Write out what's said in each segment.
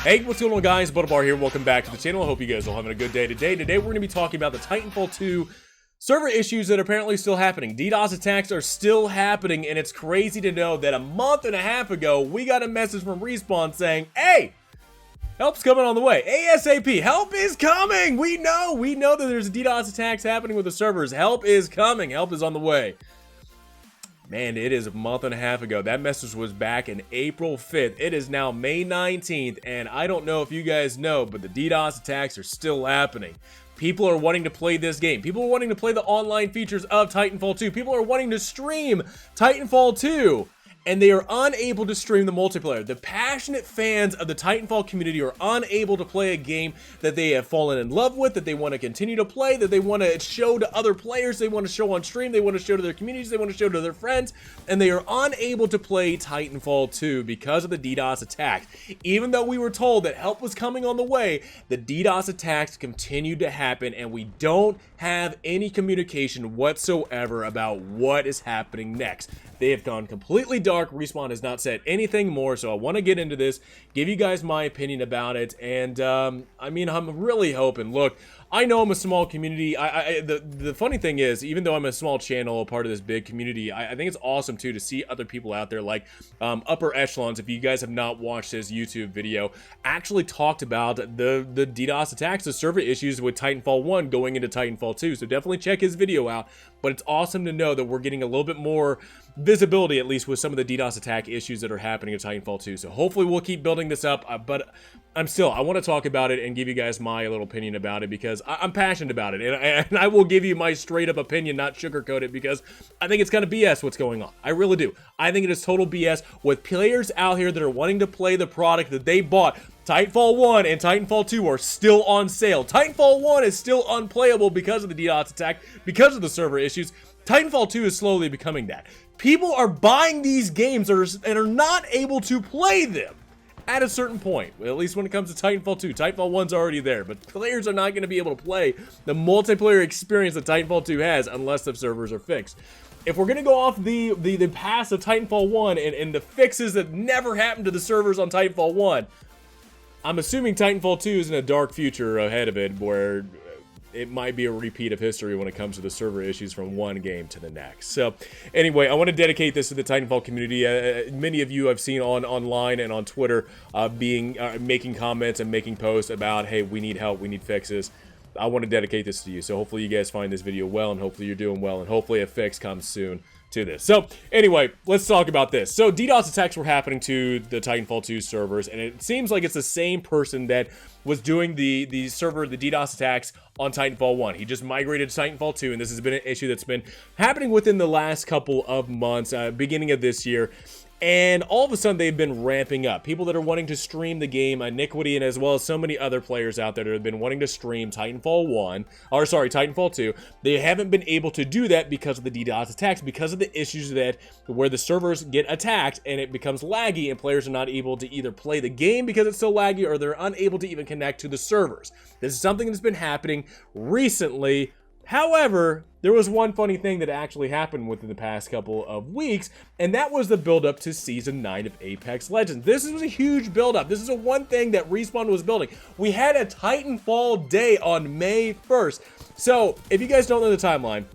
Hey, what's going on, guys? Butterbar here. Welcome back to the channel. I hope you guys are having a good day today. Today, we're going to be talking about the Titanfall 2 server issues that are apparently still happening. DDoS attacks are still happening, and it's crazy to know that a month and a half ago, we got a message from Respawn saying, hey, help's coming on the way. ASAP, help is coming. We know that there's DDoS attacks happening with the servers. Help is coming. Help is on the way. Man, it is a month and a half ago. That message was back in April 5th. It is now May 19th, and I don't know if you guys know, but the DDoS attacks are still happening. People are wanting to play this game. People are wanting to play the online features of Titanfall 2. People are wanting to stream Titanfall 2. And they are unable to stream the multiplayer. The passionate fans of the Titanfall community are unable to play a game that they have fallen in love with, that they want to continue to play, that they want to show to other players, they want to show on stream, they want to show to their communities, they want to show to their friends, and they are unable to play Titanfall 2 because of the DDoS attacks. Even though we were told that help was coming on the way, the DDoS attacks continued to happen, and we don't have any communication whatsoever about what is happening next. They have gone completely dark. Respawn has not said anything more, so I want to get into this, give you guys my opinion about it, and I mean, I'm really hoping. Look, I know I'm a small community. The funny thing is, even though I'm a small channel, a part of this big community, I think it's awesome too to see other people out there like Upper Echelons. If you guys have not watched his YouTube video, actually talked about the DDoS attacks, the server issues with Titanfall 1 going into Titanfall 2. So definitely check his video out. But it's awesome to know that we're getting a little bit more visibility, at least with some of the DDoS attack issues that are happening in Titanfall 2. So hopefully we'll keep building this up, but I want to talk about it and give you guys my little opinion about it because I'm passionate about it, and I will give you my straight up opinion, not sugarcoat it, because I think it's kind of BS what's going on. I really do. I think it is total BS with players out here that are wanting to play the product that they bought. Titanfall 1 and Titanfall 2 are still on sale. Titanfall 1 is still unplayable because of the DDoS attack, because of the server issues. Titanfall 2 is slowly becoming that. People are buying these games and are not able to play them at a certain point, at least when it comes to Titanfall 2. Titanfall 1's already there, but players are not going to be able to play the multiplayer experience that Titanfall 2 has unless the servers are fixed. If we're going to go off the past of Titanfall 1 and the fixes that never happened to the servers on Titanfall 1, I'm assuming Titanfall 2 is in a dark future ahead of it where it might be a repeat of history when it comes to the server issues from one game to the next. So anyway, I want to dedicate this to the Titanfall community. Many of you I've seen online and on Twitter making comments and making posts about, hey, we need help, we need fixes. I want to dedicate this to you. So hopefully you guys find this video well, and hopefully you're doing well, and hopefully a fix comes soon to this. So anyway, let's talk about this. So DDoS attacks were happening to the Titanfall 2 servers, and it seems like it's the same person that was doing the DDoS attacks on Titanfall 1. He just migrated to Titanfall 2, and this has been an issue that's been happening within the last couple of months, beginning of this year. And all of a sudden, they've been ramping up. People that are wanting to stream the game, Iniquity, and as well as so many other players out there that have been wanting to stream Titanfall 2. They haven't been able to do that because of the DDoS attacks, because of the issues where the servers get attacked and it becomes laggy and players are not able to either play the game because it's so laggy, or they're unable to even connect to the servers. This is something that's been happening recently. However, there was one funny thing that actually happened within the past couple of weeks, and that was the build-up to Season 9 of Apex Legends. This was a huge build-up. This is one thing that Respawn was building. We had a Titanfall day on May 1st. So, if you guys don't know the timeline,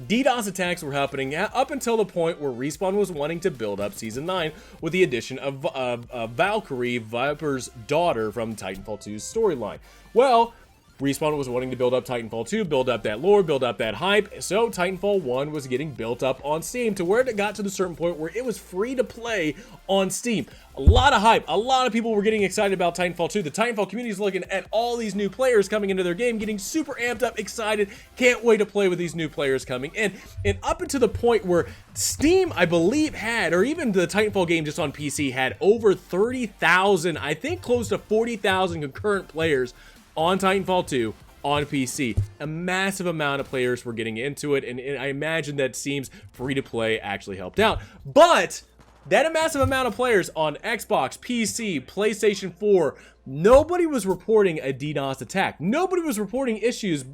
DDoS attacks were happening up until the point where Respawn was wanting to build up Season 9 with the addition of Valkyrie, Viper's daughter from Titanfall 2's storyline. Well, Respawn was wanting to build up Titanfall 2, build up that lore, build up that hype, so Titanfall 1 was getting built up on Steam to where it got to the certain point where it was free to play on Steam. A lot of hype, a lot of people were getting excited about Titanfall 2. The Titanfall community is looking at all these new players coming into their game, getting super amped up, excited, can't wait to play with these new players coming in. And up until the point where Steam, I believe, had, or even the Titanfall game just on PC, had over 30,000, I think close to 40,000 concurrent players on Titanfall 2 on PC. A massive amount of players were getting into it, and I imagine that Steam's free-to-play actually helped out. But that massive amount of players on Xbox, PC, PlayStation 4, nobody was reporting a DDoS attack. Nobody was reporting issues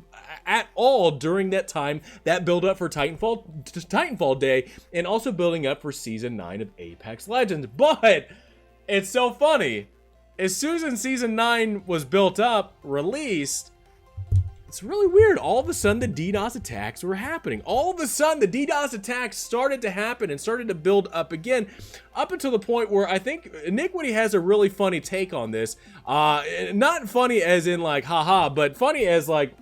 at all during that time, that build up for Titanfall Day, and also building up for Season 9 of Apex Legends. But it's so funny as soon as Season 9 was built up, released, it's really weird. All of a sudden, the DDoS attacks were happening. All of a sudden, the DDoS attacks started to happen and started to build up again, up until the point where I think Iniquity has a really funny take on this. Not funny as in like, haha, but funny as like,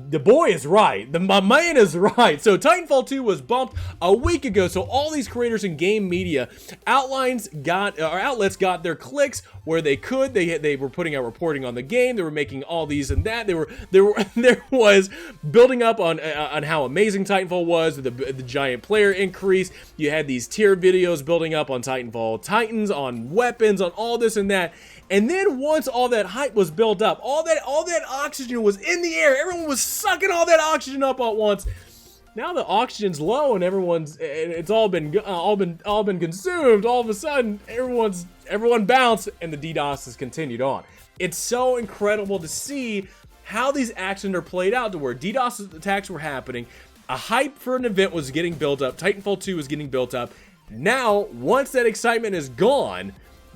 the boy is right. My man is right. So Titanfall 2 was bumped a week ago. So all these creators in game media outlets got their clicks where they could. They were putting out reporting on the game. They were making all these and that. There was building up on how amazing Titanfall was, the giant player increase. You had these tier videos building up on Titanfall Titans, on weapons, on all this and that. And then once all that hype was built up, all that oxygen was in the air, everyone was sucking all that oxygen up at once. Now the oxygen's low and it's all been consumed. All of a sudden, everyone bounced and the DDoS has continued on. It's so incredible to see how these actions are played out to where DDoS attacks were happening. A hype for an event was getting built up. Titanfall 2 was getting built up. Now, once that excitement is gone,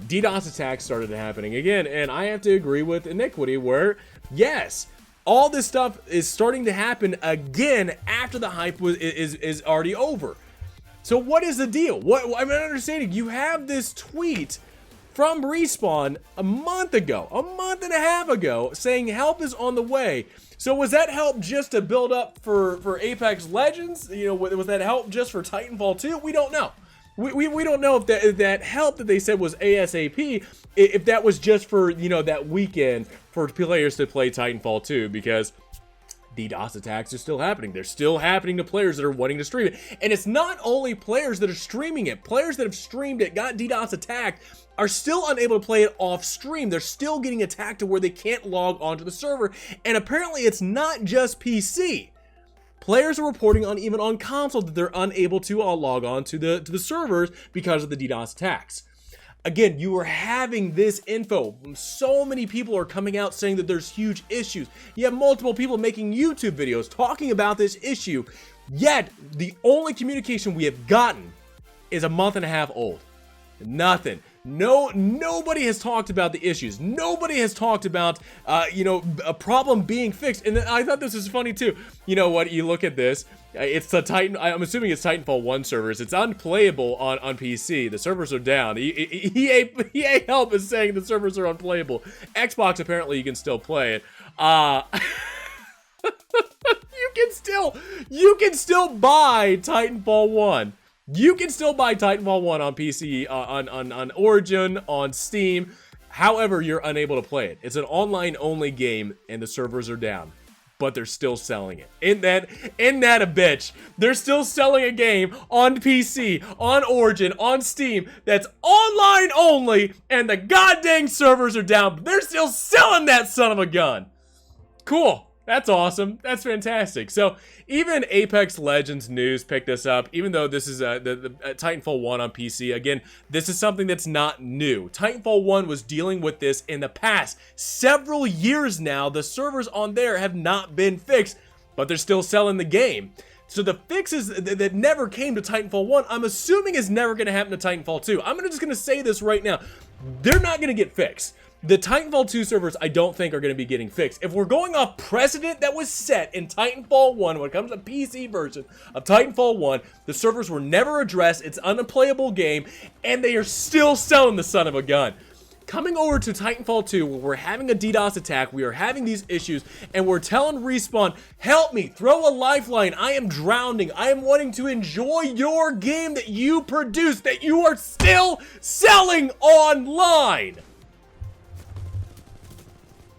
DDoS attacks started happening again, and I have to agree with Iniquity where, yes, all this stuff is starting to happen again after the hype is already over. So what is the deal? I'm not understanding. You have this tweet from Respawn a month and a half ago, saying help is on the way. So was that help just to build up for Apex Legends? You know, was that help just for Titanfall 2? We don't know. We don't know if that help that they said was ASAP, if that was just for, you know, that weekend for players to play Titanfall 2, because DDoS attacks are still happening. They're still happening to players that are wanting to stream it. And it's not only players that are streaming it. Players that have streamed it, got DDoS attacked, are still unable to play it off stream. They're still getting attacked to where they can't log onto the server. And apparently it's not just PC. Players are reporting even on console that they're unable to log on to the servers because of the DDoS attacks. Again, you are having this info. So many people are coming out saying that there's huge issues. You have multiple people making YouTube videos talking about this issue. Yet, the only communication we have gotten is a month and a half old. Nothing. Nobody has talked about the issues. Nobody has talked about, a problem being fixed. And I thought this was funny too. You know what? You look at this. It's the I'm assuming it's Titanfall 1 servers. It's unplayable on PC. The servers are down. EA Help is saying the servers are unplayable. Xbox, apparently you can still play it. You can still buy Titanfall 1. You can still buy Titanfall 1 on PC, on Origin, on Steam. However, you're unable to play it. It's an online-only game, and the servers are down. But they're still selling it. Isn't that a bitch? They're still selling a game on PC, on Origin, on Steam, that's online only, and the goddamn servers are down, but they're still selling that son of a gun. Cool. That's awesome. That's fantastic. So even Apex Legends News picked this up, even though this is the Titanfall 1 on PC. Again, this is something that's not new. Titanfall 1 was dealing with this in the past. Several years now, the servers on there have not been fixed, but they're still selling the game. So the fixes that never came to Titanfall 1, I'm assuming is never going to happen to Titanfall 2. I'm just going to say this right now. They're not going to get fixed. The Titanfall 2 servers, I don't think, are going to be getting fixed. If we're going off precedent that was set in Titanfall 1, when it comes to PC version of Titanfall 1, the servers were never addressed, it's an unplayable game, and they are still selling the son of a gun. Coming over to Titanfall 2, where we're having a DDoS attack, we are having these issues, and we're telling Respawn, help me, throw a lifeline, I am drowning, I am wanting to enjoy your game that you produce, that you are still selling online.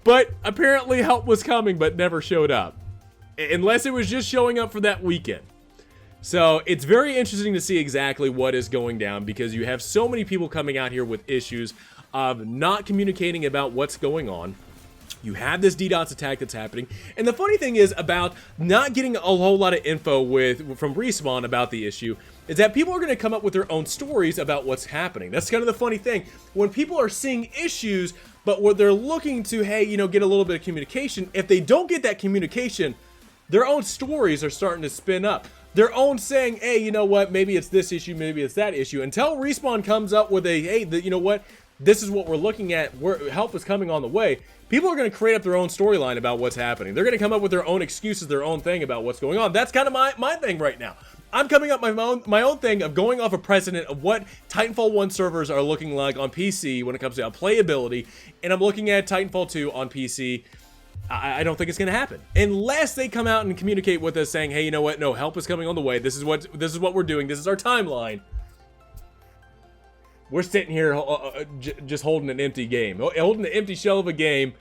But apparently help was coming, but never showed up. Unless it was just showing up for that weekend. So it's very interesting to see exactly what is going down, because you have so many people coming out here with issues of not communicating about what's going on. You have this DDoS attack that's happening. And the funny thing is about not getting a whole lot of info from Respawn about the issue is that people are going to come up with their own stories about what's happening. That's kind of the funny thing. When people are seeing issues, but what they're looking to, hey, get a little bit of communication, if they don't get that communication, their own stories are starting to spin up. Their own saying, hey, you know what, maybe it's this issue, maybe it's that issue, until Respawn comes up with a, hey, you know what, this is what we're looking at, where help is coming on the way, people are going to create up their own storyline about what's happening. They're going to come up with their own excuses, their own thing about what's going on. That's kind of my thing right now. I'm coming up my own thing of going off a precedent of what Titanfall 1 servers are looking like on PC when it comes to playability, and I'm looking at Titanfall 2 on PC. I don't think it's going to happen unless they come out and communicate with us saying, hey, you know what? No, help is coming on the way. This is what we're doing. This is our timeline. We're sitting here just holding an empty game, holding an empty shell of a game,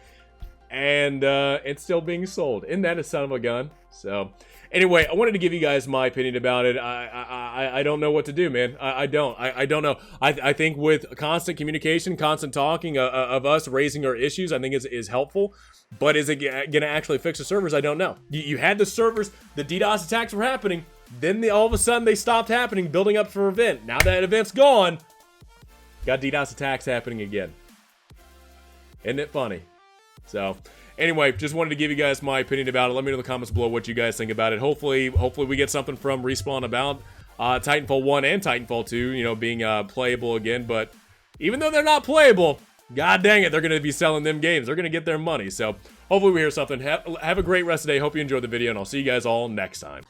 and it's still being sold. Isn't that a son of a gun? So anyway, I wanted to give you guys my opinion about it. I don't know what to do, man. I don't know. I think with constant communication, constant talking of us raising our issues, I think is helpful. But is it going to actually fix the servers? I don't know. You had the servers, the DDoS attacks were happening. Then all of a sudden they stopped happening, building up for an event. Now that event's gone, got DDoS attacks happening again. Isn't it funny? So anyway, just wanted to give you guys my opinion about it. Let me know in the comments below what you guys think about it. Hopefully we get something from Respawn about Titanfall 1 and Titanfall 2, you know, being playable again. But even though they're not playable, god dang it, they're going to be selling them games. They're going to get their money. So hopefully we hear something. Have a great rest of the day. Hope you enjoyed the video, and I'll see you guys all next time.